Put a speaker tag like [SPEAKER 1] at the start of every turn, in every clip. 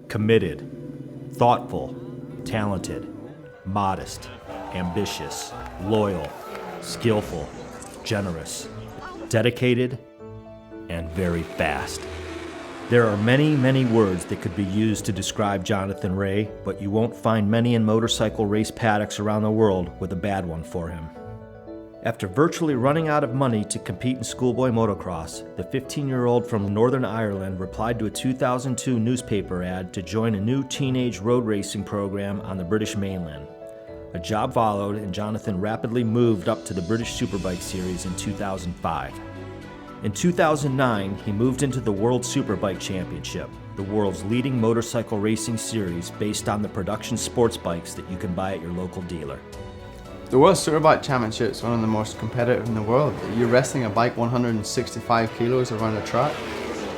[SPEAKER 1] Committed, thoughtful, talented, modest, ambitious, loyal, skillful, generous, dedicated, and very fast. There are many, many words that could be used to describe Jonathan Rea, but you won't find many in motorcycle race paddocks around the world with a bad one for him. After virtually running out of money to compete in schoolboy motocross, the 15-year-old from Northern Ireland replied to a 2002 newspaper ad to join a new teenage road racing program on the British mainland. A job followed, and Jonathan rapidly moved up to the British Superbike Series in 2005. In 2009, he moved into the World Superbike Championship, the world's leading motorcycle racing series based on the production sports bikes that you can buy at your local dealer.
[SPEAKER 2] The World Superbike Championship is one of the most competitive in the world. You're wresting a bike 165 kilos around a track,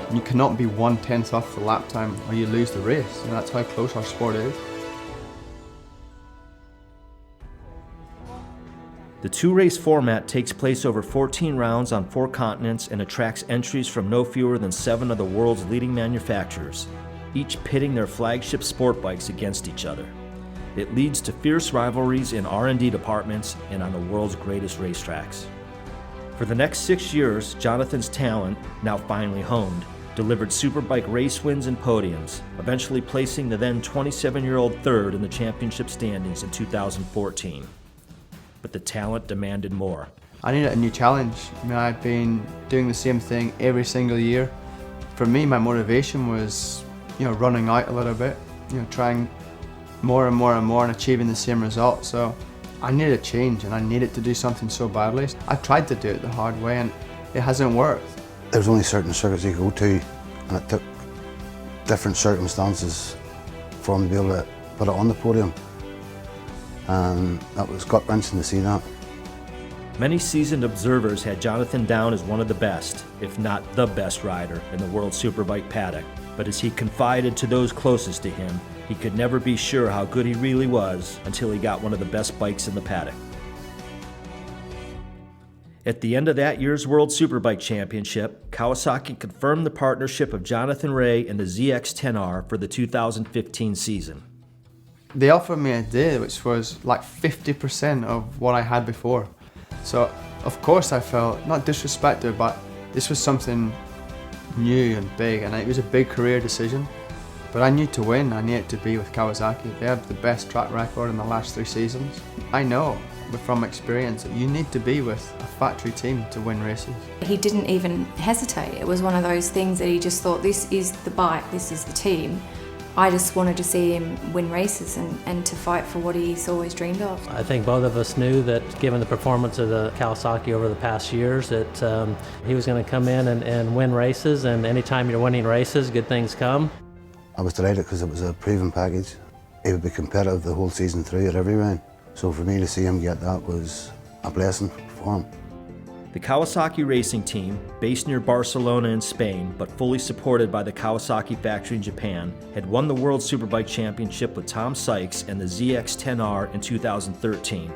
[SPEAKER 2] and you cannot be 1/10 off the lap time or you lose the race, and that's how close our sport is.
[SPEAKER 1] The two-race format takes place over 14 rounds on 4 continents and attracts entries from no fewer than 7 of the world's leading manufacturers, each pitting their flagship sport bikes against each other. It leads to fierce rivalries in R&D departments and on the world's greatest racetracks. For the next 6 years, Jonathan's talent, now finally honed, delivered Superbike race wins and podiums, eventually placing the then 27-year-old third in the championship standings in 2014. But the talent demanded more.
[SPEAKER 2] I needed a new challenge. I mean, I've been doing the same thing every single year. For me, my motivation was, running out a little bit, trying more and more and more and achieving the same result. So I needed a change, and I needed to do something so badly. I tried to do it the hard way, and it hasn't worked.
[SPEAKER 3] There was only certain circuits you could go to, and it took different circumstances for him to be able to put it on the podium. And that was gut-wrenching to see that.
[SPEAKER 1] Many seasoned observers had Jonathan down as one of the best, if not the best rider in the World Superbike paddock. But as he confided to those closest to him, he could never be sure how good he really was until he got one of the best bikes in the paddock. At the end of that year's World Superbike Championship, Kawasaki confirmed the partnership of Jonathan Rea and the ZX-10R for the 2015 season.
[SPEAKER 2] They offered me a deal which was like 50% of what I had before. So of course I felt, not disrespected, but this was something new and big, and it was a big career decision. But I knew to win, I needed to be with Kawasaki. They have the best track record in the last 3 seasons. I know from experience that you need to be with a factory team to win races.
[SPEAKER 4] He didn't even hesitate. It was one of those things that he just thought, this is the bike, this is the team. I just wanted to see him win races and to fight for what he's always dreamed of.
[SPEAKER 5] I think both of us knew that given the performance of the Kawasaki over the past years that he was going to come in and win races, and anytime you're winning races, good things come.
[SPEAKER 3] I was delighted because it was a proven package. He would be competitive the whole season through at every round. So for me to see him get that was a blessing for him.
[SPEAKER 1] The Kawasaki racing team, based near Barcelona in Spain, but fully supported by the Kawasaki factory in Japan, had won the World Superbike Championship with Tom Sykes and the ZX-10R in 2013.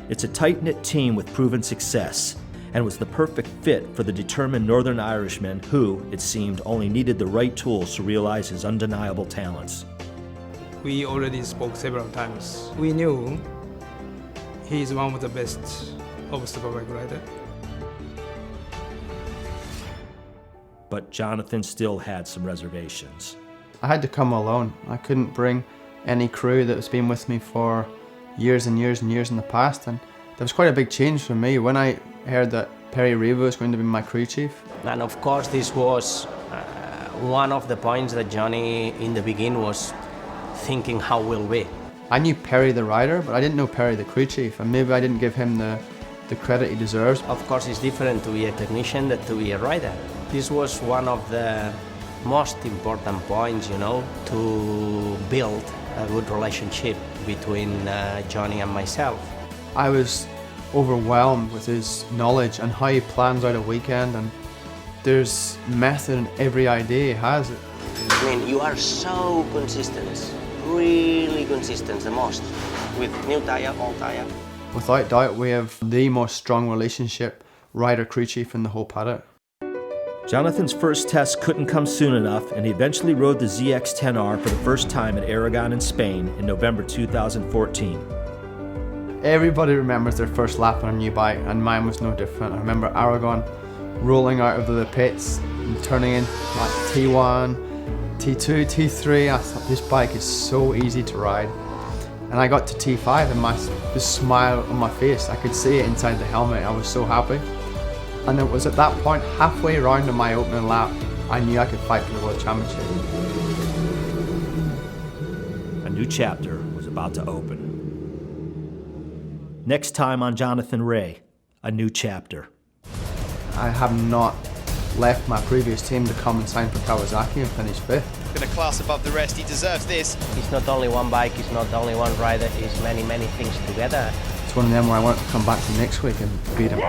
[SPEAKER 1] It's a tight-knit team with proven success, and was the perfect fit for the determined Northern Irishman who, it seemed, only needed the right tools to realize his undeniable talents.
[SPEAKER 6] We already spoke several times. We knew he's one of the best obstacle bike rider.
[SPEAKER 1] But Jonathan still had some reservations.
[SPEAKER 2] I had to come alone. I couldn't bring any crew that has been with me for years and years and years in the past, and there was quite a big change for me when I heard that Perry Reva was going to be my crew chief.
[SPEAKER 7] And of course this was one of the points that Johnny in the beginning was thinking how will we.
[SPEAKER 2] I knew Perry the rider, but I didn't know Perry the crew chief, and maybe I didn't give him the credit he deserves.
[SPEAKER 7] Of course it's different to be a technician than to be a rider. This was one of the most important points, to build a good relationship between Johnny and myself.
[SPEAKER 2] I was overwhelmed with his knowledge and how he plans out a weekend, and there's method in every idea he has.
[SPEAKER 7] I mean, you are so consistent, really consistent, the most, with new tire, old tire.
[SPEAKER 2] Without doubt, we have the most strong relationship rider-crew chief in the whole paddock.
[SPEAKER 1] Jonathan's first test couldn't come soon enough, and he eventually rode the ZX-10R for the first time at Aragon in Spain in November 2014.
[SPEAKER 2] Everybody remembers their first lap on a new bike, and mine was no different. I remember Aragon rolling out of the pits and turning in like T1, T2, T3. I thought, this bike is so easy to ride. And I got to T5 and the smile on my face, I could see it inside the helmet. I was so happy. And it was at that point, halfway around in my opening lap, I knew I could fight for the World Championship.
[SPEAKER 1] A new chapter was about to open. Next time on Jonathan Rea, a new chapter.
[SPEAKER 2] I have not left my previous team to come and sign for Kawasaki and finish 5th.
[SPEAKER 8] In a class above the rest, he deserves this.
[SPEAKER 7] It's not only one bike, it's not only one rider, it's many, many things together.
[SPEAKER 2] It's one of them where I want to come back to next week and beat him.